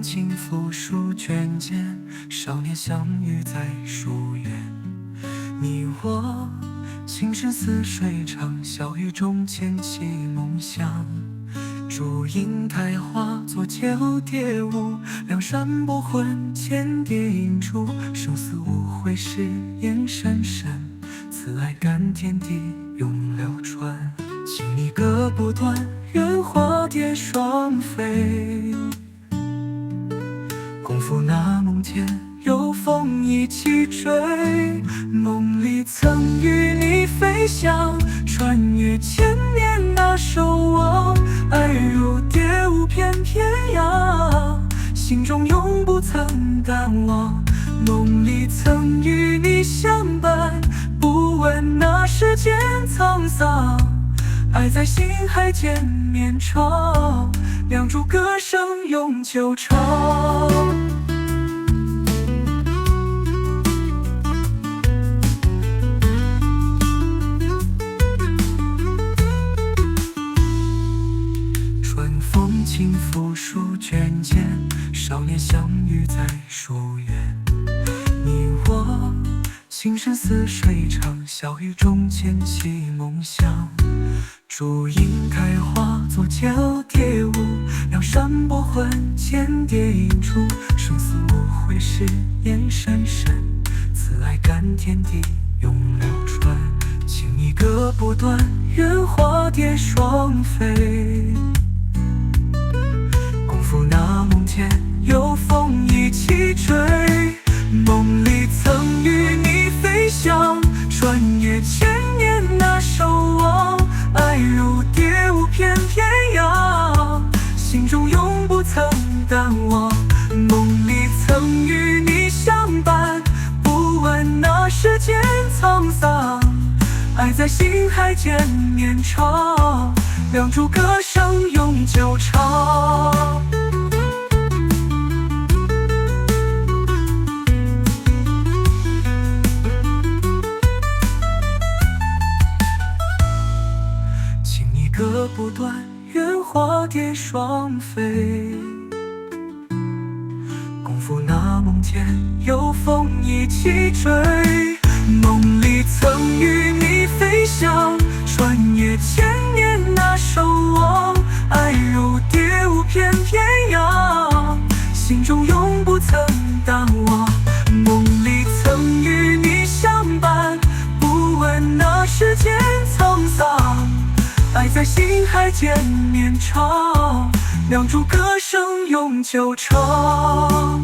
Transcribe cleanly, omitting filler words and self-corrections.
轻拂书卷间，少年相遇在书院。你我情深似水长，小雨中牵起梦想。烛影开花作旧蝶舞，梁山伯魂千叠映出，生死无悔誓言深深，此爱感天地永流传。情意割不断，愿化蝶双飞。功夫那梦间，有风一起追。梦里曾与你飞翔，穿越千年那守望。爱如蝶舞翩翩扬，心中永不曾淡忘。梦里曾与你相伴，不问那世间沧桑。爱在心海间绵长，两株歌声永久长。春风轻拂书卷间，少年相遇在书院。你我情深似水长，小雨中牵起梦想。烛影开花作旧蝶舞，梁山伯魂千叠映出，生死无悔誓言深深，此爱感天地永流传。情意割不断，愿化蝶双飞。功夫那梦间，有风一起追。梦里曾与你飞翔，穿越千年那守望。爱如蝶舞翩翩扬，心中永不曾淡忘。梦里曾与你相伴，不问那世间沧桑。爱在心海间绵长，两株歌声永久长。割不断，愿化蝶双飞。功夫那梦间，有风一起追。梦里曾与你飞翔，穿越千年那守望。爱如蝶舞翩翩扬，心中永不曾淡忘。梦里曾与你相伴，不问那世间沧桑。爱在心海间绵长，两株歌声永久长。